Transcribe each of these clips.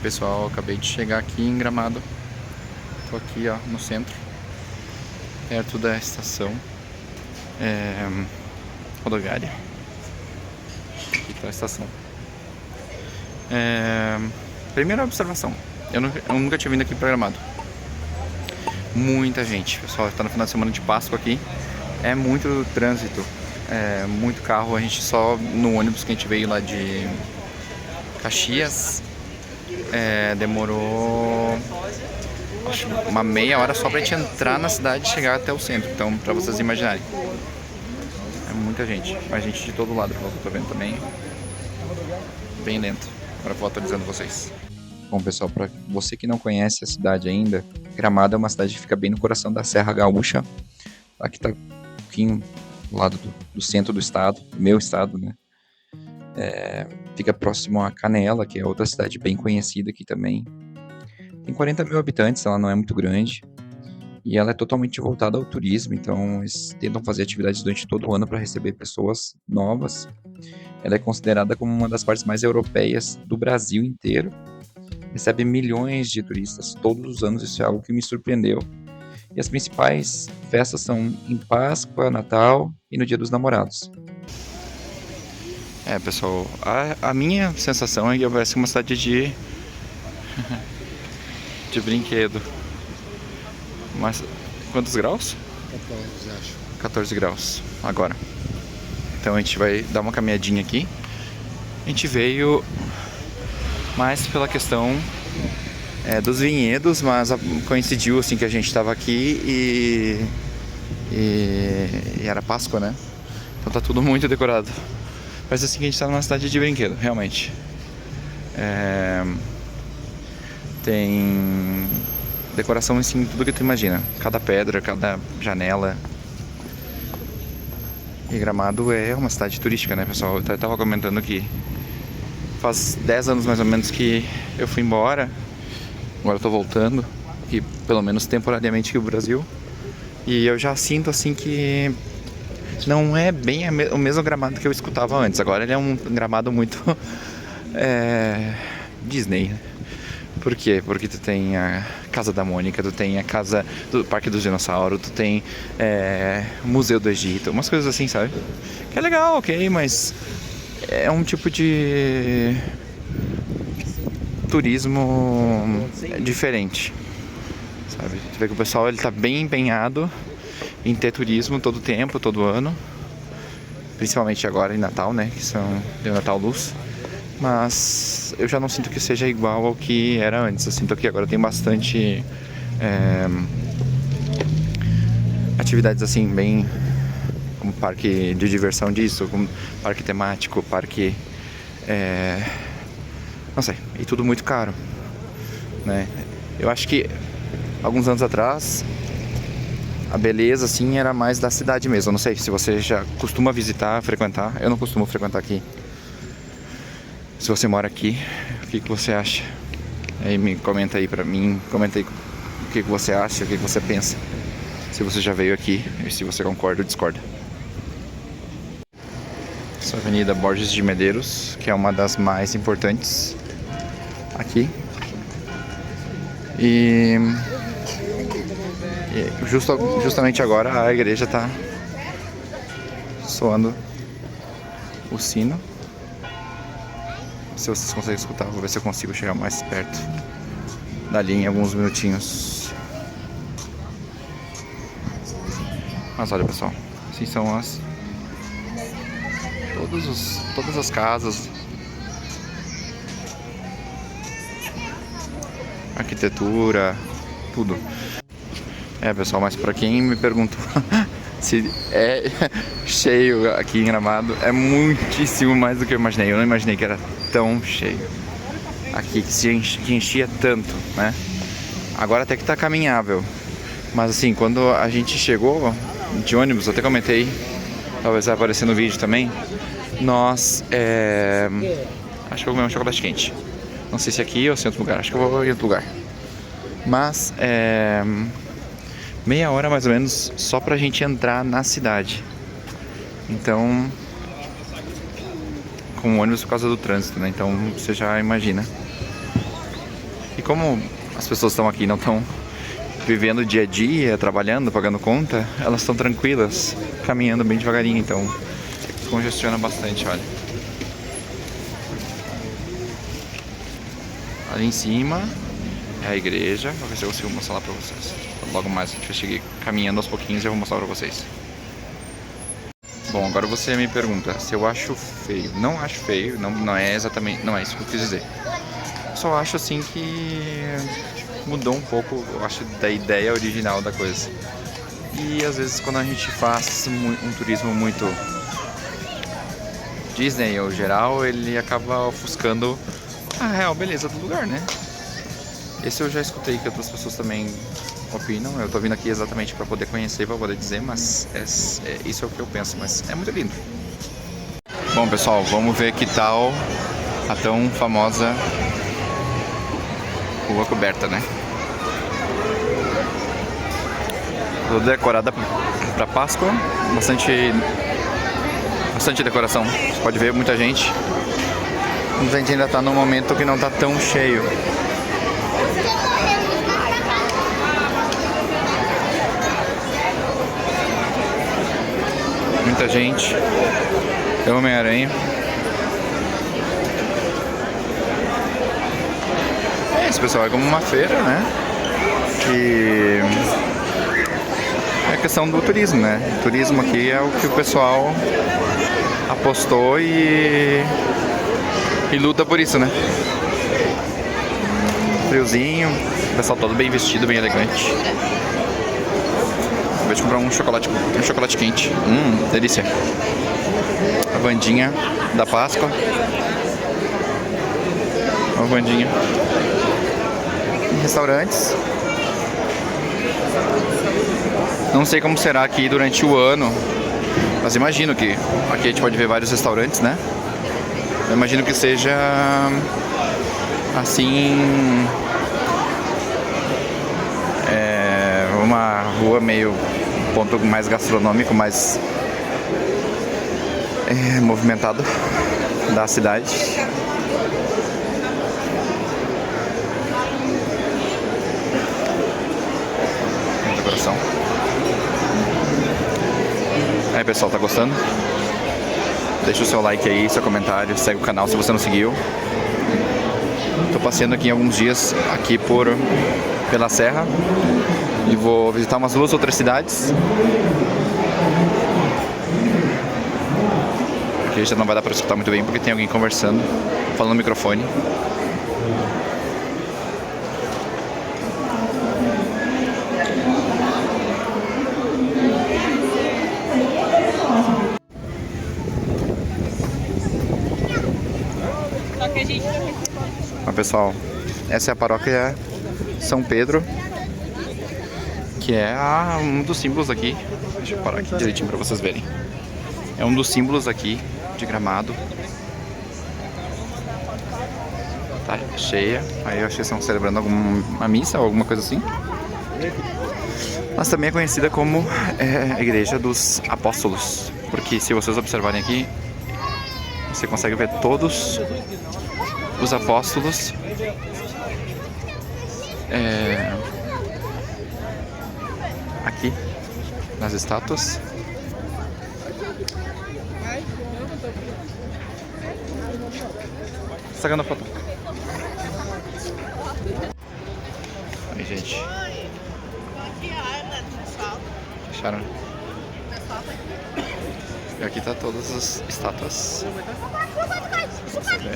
Pessoal, acabei de chegar aqui em Gramado. Tô aqui, ó, no centro, perto da estação rodoviária. Aqui tá a estação. Primeira observação, eu nunca tinha vindo aqui pra Gramado. Muita gente, pessoal, tá no final de semana de Páscoa aqui. É muito trânsito, muito carro. A gente só no ônibus que a gente veio lá de Caxias, demorou acho uma meia hora só pra gente entrar na cidade e chegar até o centro. Então, pra vocês imaginarem, é muita gente, mas gente de todo lado, pelo que eu tô vendo também. Bem lento. Agora eu vou atualizando vocês. Bom, pessoal, para você que não conhece a cidade ainda, Gramado é uma cidade que fica bem no coração da Serra Gaúcha. Aqui tá um pouquinho do lado do centro do estado, meu estado, né? Fica próximo a Canela, que é outra cidade bem conhecida aqui também. Tem 40 mil habitantes, ela não é muito grande. E ela é totalmente voltada ao turismo, então eles tentam fazer atividades durante todo o ano para receber pessoas novas. Ela é considerada como uma das partes mais europeias do Brasil inteiro. Recebe milhões de turistas todos os anos, isso é algo que me surpreendeu. E as principais festas são em Páscoa, Natal e no Dia dos Namorados. Pessoal, a minha sensação é que vai ser uma cidade de brinquedo. Mas quantos graus? 14, acho. 14 graus agora. Então a gente vai dar uma caminhadinha aqui. A gente veio mais pela questão dos vinhedos, mas coincidiu assim que a gente estava aqui e era Páscoa, né? Então tá tudo muito decorado. Parece assim que a gente tá numa cidade de brinquedo, realmente. Tem decoração em tudo que tu imagina. Cada pedra, cada janela. E Gramado é uma cidade turística, né, pessoal? Eu tava comentando que faz 10 anos mais ou menos que eu fui embora. Agora eu tô voltando, aqui pelo menos temporariamente aqui no Brasil. E eu já sinto assim que não é bem o mesmo Gramado que eu escutava antes. Agora ele é um Gramado muito Disney, né? Por quê? Porque tu tem a Casa da Mônica, tu tem a Casa do Parque dos Dinossauros, tu tem o Museu do Egito, umas coisas assim, sabe? Que é legal, ok, mas é um tipo de turismo diferente, sabe? Tu vê que o pessoal ele tá bem empenhado em ter turismo todo tempo, todo ano, principalmente agora em Natal, né? Que são o Natal Luz. Mas eu já não sinto que seja igual ao que era antes. Eu sinto que agora tem bastante atividades assim, bem como parque de diversão disso, como parque temático, parque não sei, e tudo muito caro, né? Eu acho que alguns anos atrás a beleza assim era mais da cidade mesmo. Eu não sei se você já costuma visitar, frequentar. Eu não costumo frequentar aqui. Se você mora aqui, o que você acha? Aí me comenta aí pra mim, comenta aí o que você acha, o que você pensa. Se você já veio aqui e se você concorda ou discorda. Essa Avenida Borges de Medeiros, que é uma das mais importantes aqui. E justamente agora a igreja tá soando o sino. Se vocês conseguem escutar, vou ver se eu consigo chegar mais perto dali em alguns minutinhos. Mas olha, pessoal, assim são todas as casas, arquitetura, tudo. Pessoal, mas pra quem me perguntou se é cheio aqui em Gramado, é muitíssimo mais do que eu imaginei. Eu não imaginei que era tão cheio aqui, que enchia tanto, né? Agora até que tá caminhável. Mas assim, quando a gente chegou de ônibus, eu até comentei, talvez vai aparecer no vídeo também, nós acho que eu vou comer um chocolate quente. Não sei se aqui ou se em outro lugar, acho que eu vou em outro lugar. Mas meia hora mais ou menos só pra gente entrar na cidade. Então, com o ônibus por causa do trânsito, né? Então você já imagina. E como as pessoas estão aqui e não estão vivendo o dia a dia, trabalhando, pagando conta, elas estão tranquilas, caminhando bem devagarinho, então congestiona bastante, olha. Ali em cima é a igreja, vou ver se eu consigo mostrar lá pra vocês. Logo mais a gente vai chegar caminhando aos pouquinhos e eu vou mostrar pra vocês. Bom, agora você me pergunta se eu acho feio. Não acho feio, não é exatamente, não é isso que eu quis dizer. Só acho assim que mudou um pouco, eu acho, da ideia original da coisa. E às vezes quando a gente faz um turismo muito Disney ou geral, ele acaba ofuscando a real beleza do lugar, né? Esse eu já escutei que outras pessoas também opinam. Eu tô vindo aqui exatamente para poder conhecer, para poder dizer, mas isso é o que eu penso, mas é muito lindo. Bom, pessoal, vamos ver que tal a tão famosa rua coberta, né? Toda decorada para Páscoa, bastante decoração. Você pode ver muita gente. A gente ainda tá num momento que não tá tão cheio. Muita gente. É Homem-Aranha. É isso, pessoal. É como uma feira, né? Que é a questão do turismo, né? O turismo aqui é o que o pessoal apostou e luta por isso, né? Friozinho, o pessoal todo bem vestido, bem elegante. Vou te comprar um chocolate quente. Delícia. A bandinha da Páscoa. Uma bandinha. Restaurantes. Não sei como será aqui durante o ano, mas imagino que aqui a gente pode ver vários restaurantes, né? Eu imagino que seja assim, uma rua meio ponto mais gastronômico, mais movimentado da cidade. Decoração. Aí, pessoal, tá gostando? Deixa o seu like aí, seu comentário, segue o canal se você não seguiu. Tô passeando aqui em alguns dias aqui pela serra e vou visitar umas 2 outras cidades. Aqui já não vai dar pra escutar muito bem porque tem alguém conversando, falando no microfone. Mas, pessoal, essa é a paróquia São Pedro, que é um dos símbolos aqui. Deixa eu parar aqui direitinho para vocês verem. É um dos símbolos aqui de Gramado. Tá cheia. Aí eu acho que estão celebrando alguma missa ou alguma coisa assim. Mas também é conhecida como a Igreja dos Apóstolos, porque se vocês observarem aqui, você consegue ver todos os apóstolos aqui nas estátuas. Sacando a foto. Aí, gente. Fecharam. E aqui tá todas as estátuas. Você vê.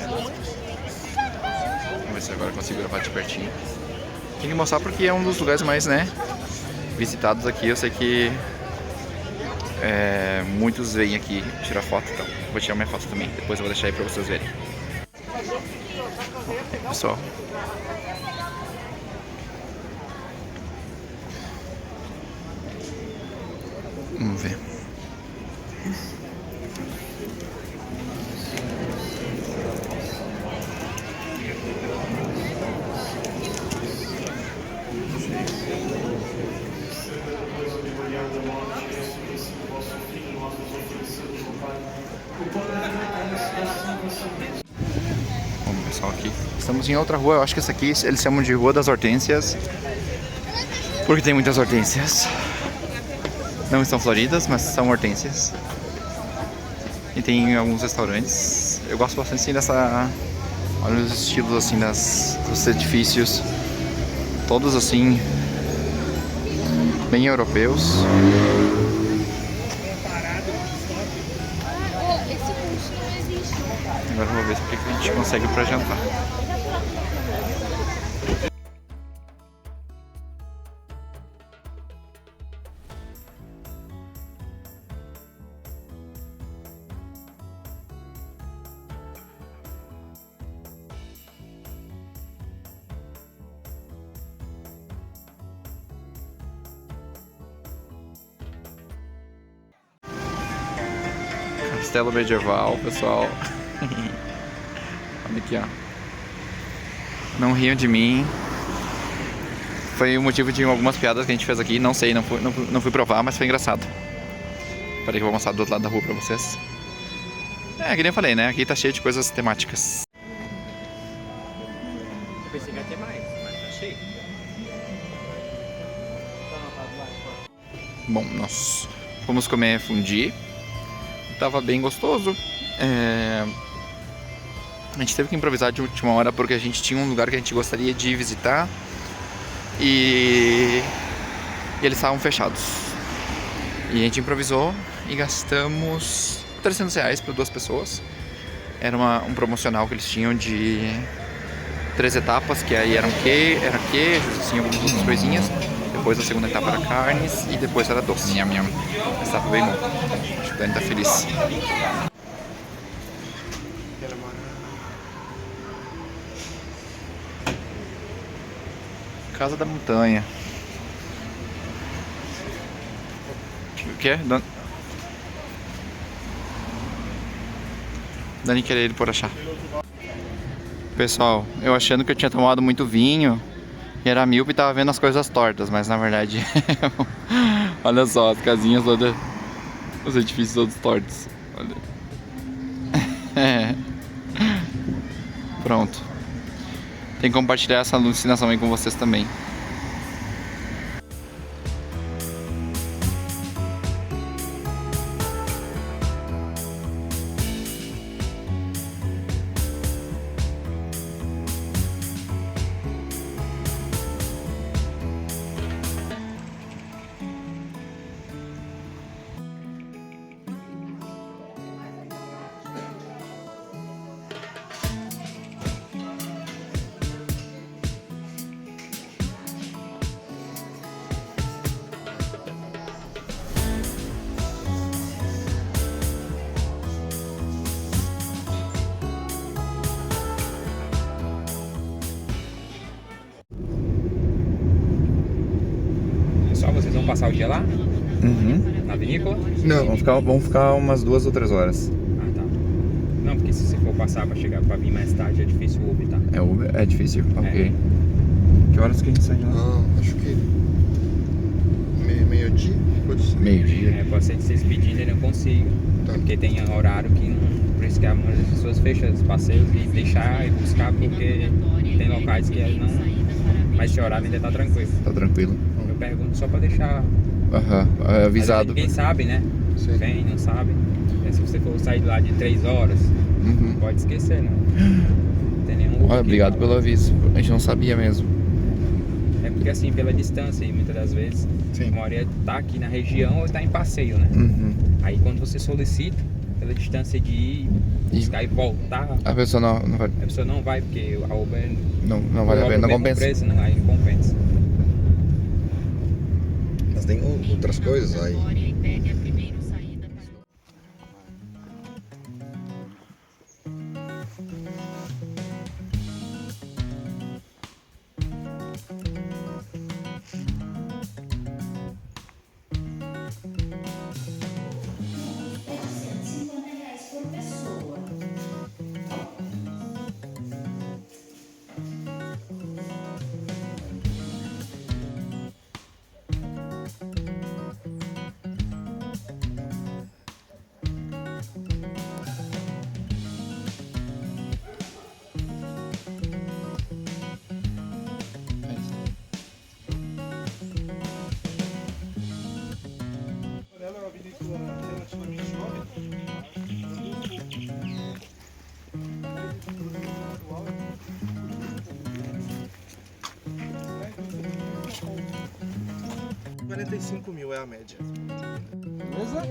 Vamos ver se agora eu consigo gravar de pertinho. Tem que mostrar porque é um dos lugares mais, né, visitados aqui. Eu sei que muitos vêm aqui tirar foto, então vou tirar minha foto também. Depois eu vou deixar aí pra vocês verem. Pessoal, vamos ver. Bom, pessoal, aqui estamos tinha outra rua, eu acho que essa aqui eles chamam de Rua das Hortênsias, porque tem muitas hortênsias. Não estão floridas, mas são hortênsias. E tem alguns restaurantes. Eu gosto bastante assim dessa... Olha os estilos assim dos edifícios. Todos assim, bem europeus. Agora eu vou ver se a gente consegue ir pra jantar. Castelo medieval, pessoal. Olha aqui, ó. Não riam de mim. Foi o motivo de algumas piadas que a gente fez aqui. Não sei, não fui provar, mas foi engraçado. Peraí que eu vou mostrar do outro lado da rua pra vocês. É, que nem eu falei, né? Aqui tá cheio de coisas temáticas. Eu pensei que ia ter mais, mas tá cheio. Bom, nós fomos comer fundi. Tava bem gostoso. A gente teve que improvisar de última hora porque a gente tinha um lugar que a gente gostaria de visitar e eles estavam fechados. E a gente improvisou e gastamos R$300 para 2 pessoas. Era um promocional que eles tinham de 3 etapas, que aí era queijos, assim, algumas outras coisinhas. Depois a segunda etapa era carnes e depois era doce. Mas tava bem bom. Acho que o Dani tá feliz. Casa da Montanha. O que é? Dani querer ele por achar. Pessoal, eu achando que eu tinha tomado muito vinho e era míope e tava vendo as coisas tortas, mas na verdade olha só, as casinhas todas, os edifícios todos tortos. Olha. Pronto. Tem que compartilhar essa alucinação aí com vocês também. Só vocês vão passar o dia lá? Uhum. Na vinícola? Não, vamos ficar umas 2 ou 3 horas. Ah, tá. Não, porque se você for passar pra vir mais tarde é difícil o Uber, tá? É Uber? É difícil? Ok. Que horas que a gente sai de lá? Ah, acho que meio-dia, pode ser. Meio-dia. Pode ser que vocês pedindo e não consigam. Tá. Porque tem horário que não. Por isso que a maioria das pessoas fecha os passeios e deixar e buscar, porque tem locais que não. Mas esse horário ainda tá tranquilo. Tá tranquilo. Eu pergunto só pra deixar Avisado. Quem sabe, né? Sim. Quem não sabe. Se você for sair de lá de 3 horas, Uhum. pode esquecer, né? Não tem nenhum Uber Olha, que obrigado fala. pelo aviso. A gente não sabia mesmo. É porque assim, pela distância, e muitas das vezes, Sim. a maioria tá aqui na região ou tá em passeio, né? Uhum. Aí quando você solicita, pela distância de ir, buscar e voltar, A pessoa não vai. a pessoa não vai, porque a Uber Não vale a cobra pena, o não mesmo compensa. preço, não, aí não compensa. Mas tem outras coisas aí. 45 mil é a média. Beleza?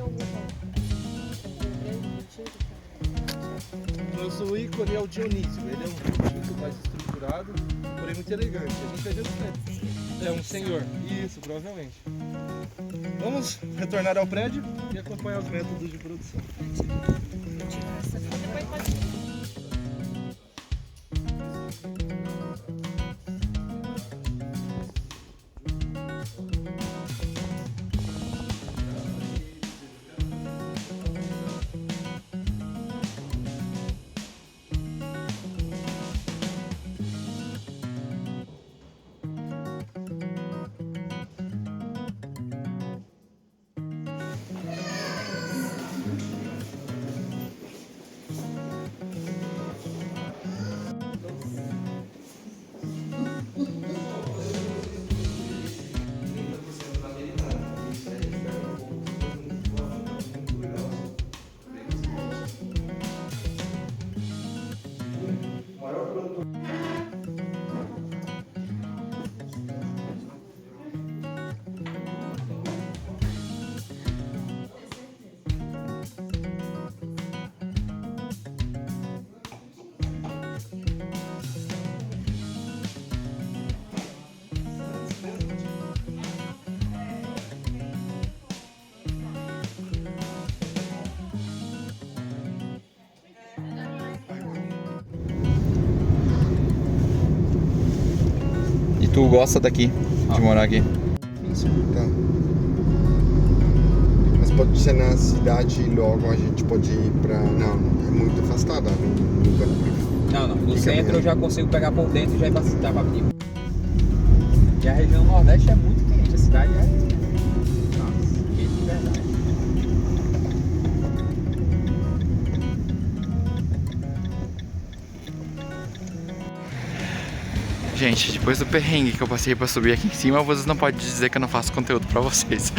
Nosso ícone é o Dionísio. Ele é um tipo mais estruturado, porém muito elegante. A gente é um senhor. Isso, provavelmente. Vamos retornar ao prédio e acompanhar os métodos de produção. E tu gosta daqui, de morar aqui? Tá. Mas pode ser na cidade e logo a gente pode ir pra... Não, é muito afastada. Não, no Fica centro mesmo. eu já consigo pegar por dentro e já ir pra Pipa. E a região nordeste é muito quente, a cidade é... Nossa, quente de verdade. Gente, depois do perrengue que eu passei pra subir aqui em cima, vocês não podem dizer que eu não faço conteúdo pra vocês.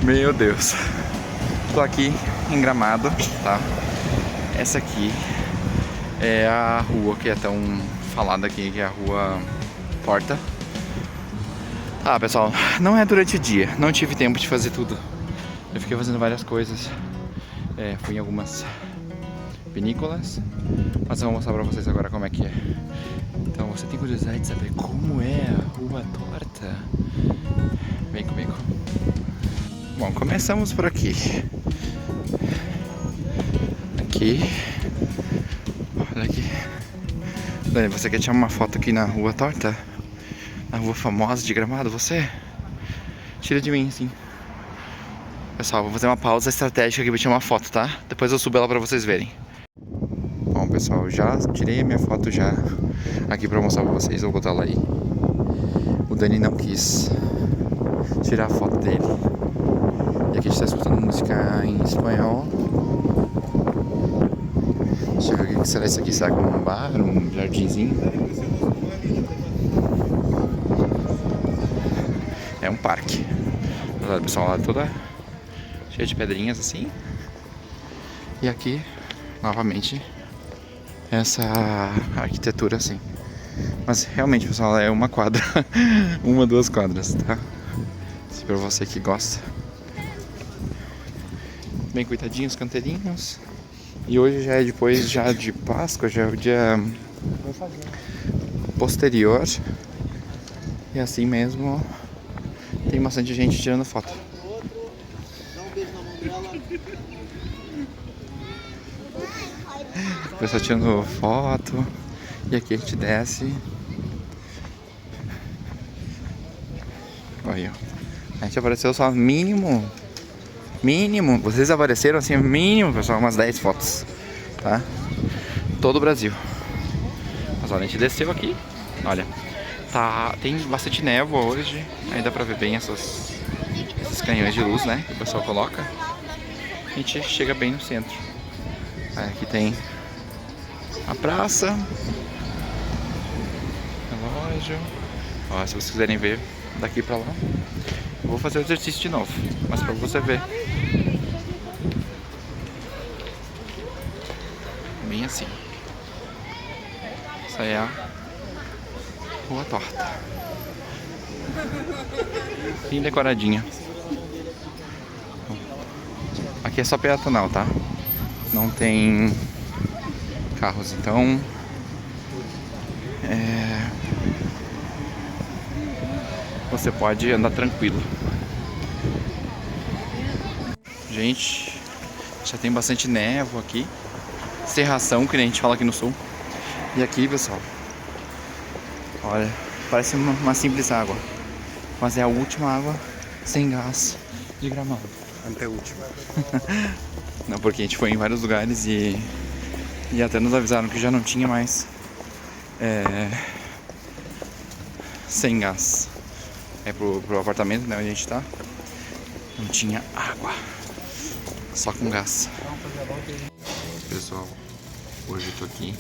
Meu Deus. Tô aqui em Gramado, tá? Essa aqui é a rua que é tão falada aqui, que é a Rua Torta. Ah, pessoal, não é durante o dia, não tive tempo de fazer tudo. Eu fiquei fazendo várias coisas. Fui em algumas vinícolas, mas eu vou mostrar pra vocês agora como é que é. Então, você tem curiosidade de saber como é a Rua Torta? Vem comigo. Bom, começamos por aqui. Aqui. Olha aqui. Dani, você quer tirar uma foto aqui na Rua Torta? Na rua famosa de Gramado, você? Tira de mim, assim. Pessoal, vou fazer uma pausa estratégica aqui pra tirar uma foto, tá? Depois eu subo ela pra vocês verem. Bom, pessoal, já tirei a minha foto já aqui pra mostrar pra vocês. Eu vou botar ela aí. O Dani não quis tirar a foto dele. E aqui a gente tá escutando música em espanhol. Deixa eu ver o que será isso aqui. Será que é um bar, um jardinzinho? É um parque. Olha, pessoal, lá toda cheia de pedrinhas assim. E aqui, novamente, essa arquitetura assim. Mas realmente, pessoal, é uma quadra. Uma, 2 quadras, tá? Se pra você que gosta. Bem cuidadinhos, canteirinhos. E hoje já é depois já de Páscoa, já é o dia posterior. E assim mesmo tem bastante gente tirando foto. O pessoal tirando foto. E aqui a gente desce. Olha, a gente apareceu só mínimo. Vocês apareceram assim, mínimo, pessoal, umas 10 fotos, tá? Todo o Brasil. Mas olha, a gente desceu aqui. Olha, tem bastante névoa hoje. Aí dá pra ver bem esses canhões de luz, né? Que o pessoal coloca. A gente chega bem no centro. Aí aqui tem a praça, relógio. Ó, se vocês quiserem ver daqui pra lá, eu vou fazer o exercício de novo, mas pra você ver. Bem assim. Essa é a Rua Torta. Bem decoradinha. Aqui é só peatonal, tá? Não tem carros, então você pode andar tranquilo. Gente, já tem bastante névoa aqui. Cerração, que nem a gente fala aqui no sul. E aqui, pessoal, olha, parece uma simples água, mas é a última água sem gás de Gramado. Anteúltima. Não, porque a gente foi em vários lugares e até nos avisaram que já não tinha mais sem gás. É pro apartamento, né, onde a gente tá, não tinha água, só com gás. Pessoal, hoje eu tô aqui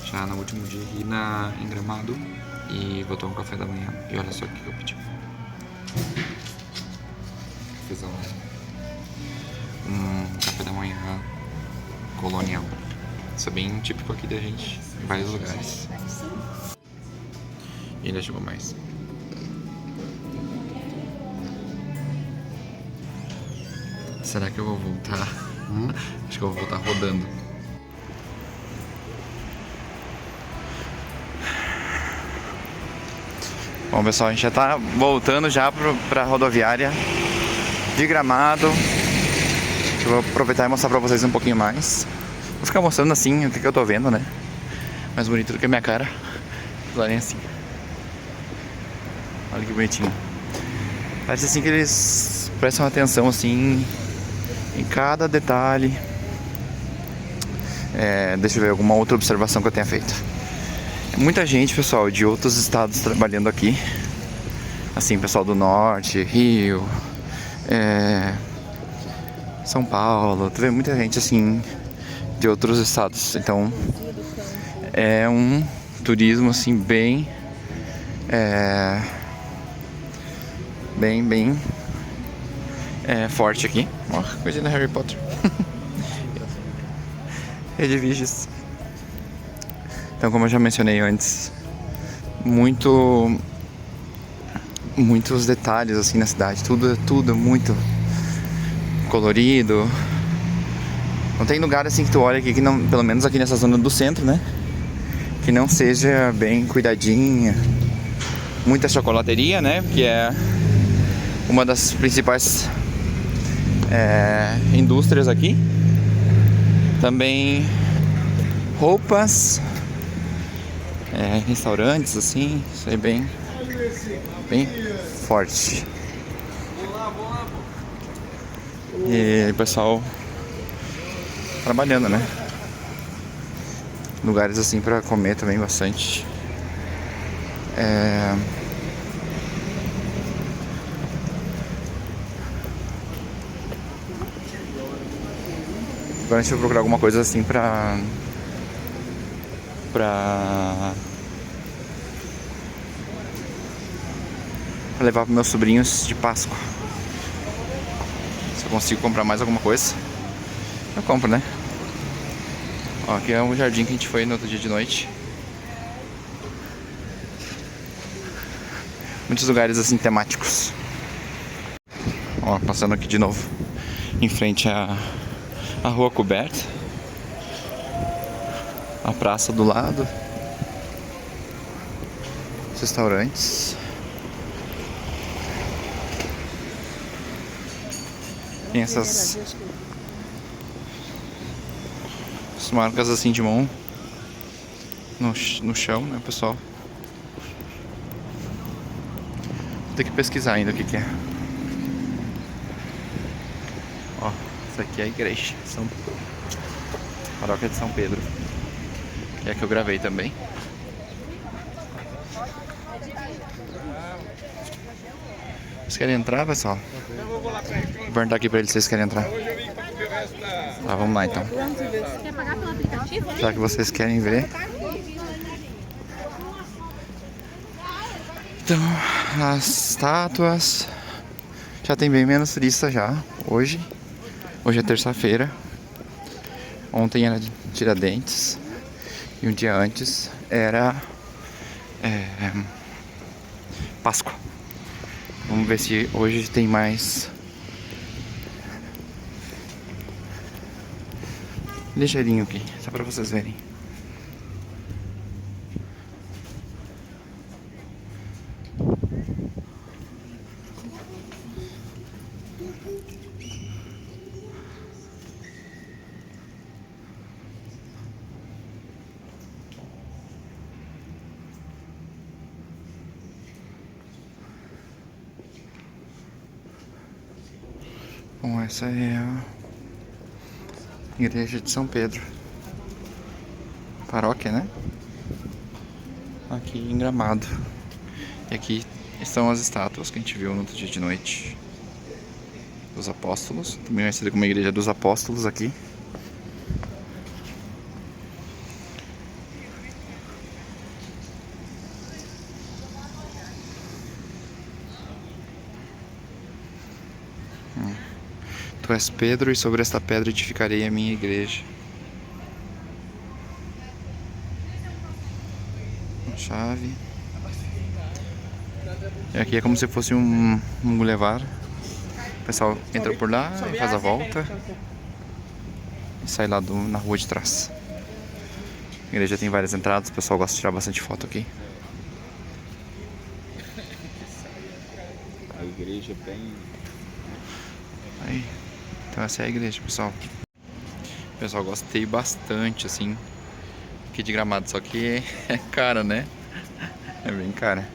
já no último dia aqui em Gramado e vou tomar um café da manhã. E olha só o que eu pedi. Fiz um café da manhã colonial. Isso é bem típico aqui da gente, em vários lugares. E ainda chegou mais. Será que eu vou voltar? Acho que eu vou voltar rodando. Bom, pessoal, a gente já tá voltando já pra rodoviária de Gramado. Eu vou aproveitar e mostrar pra vocês um pouquinho mais. Vou ficar mostrando assim o que eu tô vendo, né? Mais bonito do que a minha cara. Lá nem assim. Olha que bonitinho. Parece assim que eles prestam atenção assim em cada detalhe. Deixa eu ver alguma outra observação que eu tenha feito. Muita gente, pessoal, de outros estados trabalhando aqui. Assim, pessoal do norte, Rio, São Paulo. Tu vê muita gente assim de outros estados. Então é um turismo assim bem forte aqui. Ó, coisinha do Harry Potter. Edifícios. Então, como eu já mencionei antes, muitos detalhes assim na cidade. Tudo muito colorido. Não tem lugar assim que tu olha aqui que não, pelo menos aqui nessa zona do centro, né, que não seja bem cuidadinha. Muita chocolateria, né, que é uma das principais indústrias aqui. Também roupas, restaurantes, assim, isso aí bem forte. E o pessoal trabalhando, né? Lugares assim pra comer também bastante. Agora a gente vai procurar alguma coisa assim pra levar para meus sobrinhos de Páscoa. Se eu consigo comprar mais alguma coisa, eu compro, né? Ó, aqui é um jardim que a gente foi no outro dia de noite. Muitos lugares assim temáticos. Ó, passando aqui de novo em frente à rua coberta, a praça do lado, os restaurantes. Tem essas marcas assim de mão no chão, né, pessoal? Vou ter que pesquisar ainda o que é. Ó, isso aqui é a igreja, Paróquia de São Pedro, que é a que eu gravei também. Vocês querem entrar, pessoal? Vou perguntar aqui pra eles se vocês querem entrar. Tá, vamos lá então. Você quer pagar pelo aplicativo? Já que vocês querem ver. Então, as estátuas. Já tem bem menos turista já, hoje. Hoje é terça-feira. Ontem era Tiradentes. E um dia antes era Páscoa. Vamos ver se hoje tem mais ligeirinho aqui, só pra vocês verem. Bom, essa é a igreja de São Pedro, paróquia, né? Aqui em Gramado. E aqui estão as estátuas que a gente viu no outro dia de noite dos apóstolos, também conhecida como a igreja dos apóstolos aqui. Tu és Pedro, e sobre esta pedra edificarei a minha igreja. Uma chave. E aqui é como se fosse um bulevar. O pessoal entra por lá, faz a volta e sai lá na rua de trás. A igreja tem várias entradas, o pessoal gosta de tirar bastante foto aqui. A igreja é bem... Aí. Então essa é a igreja, pessoal. Pessoal, gostei bastante, assim, aqui de Gramado, só que é cara, né? É bem cara.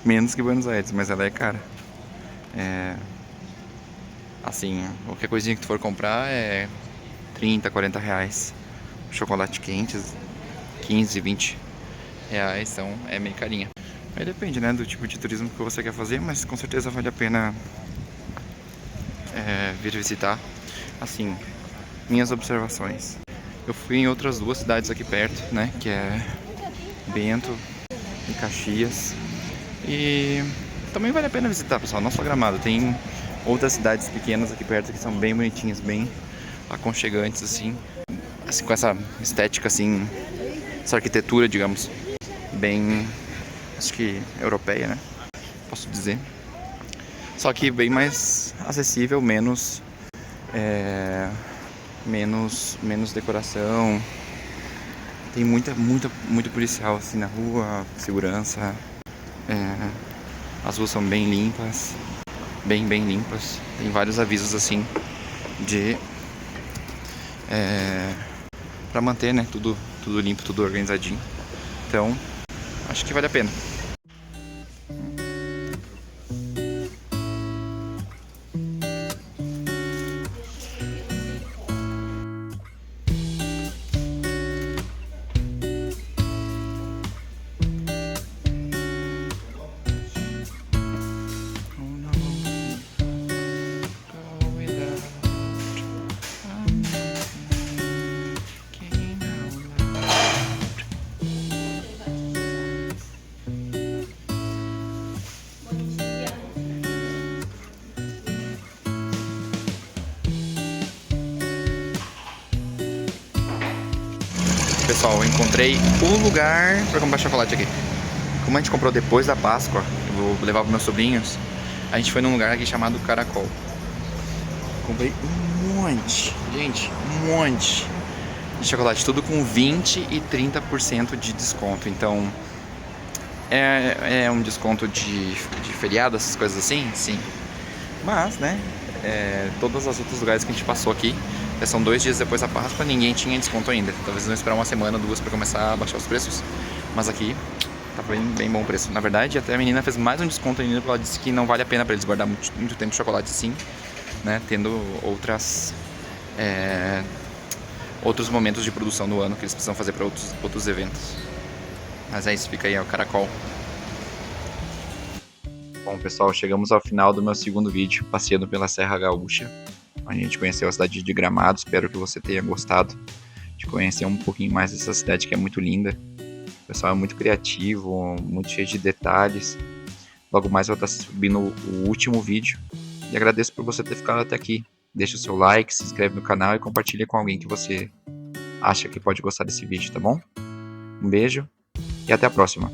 Menos que Buenos Aires, mas ela é cara. Assim, qualquer coisinha que tu for comprar é 30, 40 reais. Chocolate quente, 15, 20 reais, então é meio carinha. Aí depende, né, do tipo de turismo que você quer fazer, mas com certeza vale a pena vir visitar. Assim, minhas observações. Eu fui em outras duas cidades aqui perto, né, que é Bento e Caxias. E também vale a pena visitar, pessoal, não só Gramado. Tem outras cidades pequenas aqui perto que são bem bonitinhas, bem aconchegantes, assim com essa estética, assim, essa arquitetura, digamos, bem, acho que europeia, né, posso dizer. Só que bem mais acessível, menos decoração. Tem muito policial assim na rua, segurança. As ruas são bem limpas, bem limpas. Tem vários avisos assim de para manter, né, tudo limpo, tudo organizadinho. Então, acho que vale a pena. Pessoal, eu encontrei um lugar para comprar chocolate aqui. Como a gente comprou depois da Páscoa, eu vou levar para meus sobrinhos, a gente foi num lugar aqui chamado Caracol. Comprei um monte, gente, um monte de chocolate, tudo com 20 e 30% de desconto. Então, é um desconto de feriado, essas coisas assim? Sim. Mas, né, todos os outros lugares que a gente passou aqui, são 2 dias depois da Páscoa, ninguém tinha desconto ainda. Talvez não esperar uma semana, 2 para começar a baixar os preços. Mas aqui tá bem bom o preço. Na verdade, até a menina fez mais um desconto ainda, porque ela disse que não vale a pena para eles guardar muito tempo de chocolate assim, né? Tendo outros momentos de produção do ano que eles precisam fazer para outros eventos. Mas é isso, fica aí, ó, o Caracol. Bom, pessoal, chegamos ao final do meu segundo vídeo, passeando pela Serra Gaúcha. A gente conheceu a cidade de Gramado, espero que você tenha gostado de conhecer um pouquinho mais dessa cidade que é muito linda. O pessoal é muito criativo, muito cheio de detalhes. Logo mais eu vou estar subindo o último vídeo. E agradeço por você ter ficado até aqui. Deixa o seu like, se inscreve no canal e compartilha com alguém que você acha que pode gostar desse vídeo, tá bom? Um beijo e até a próxima.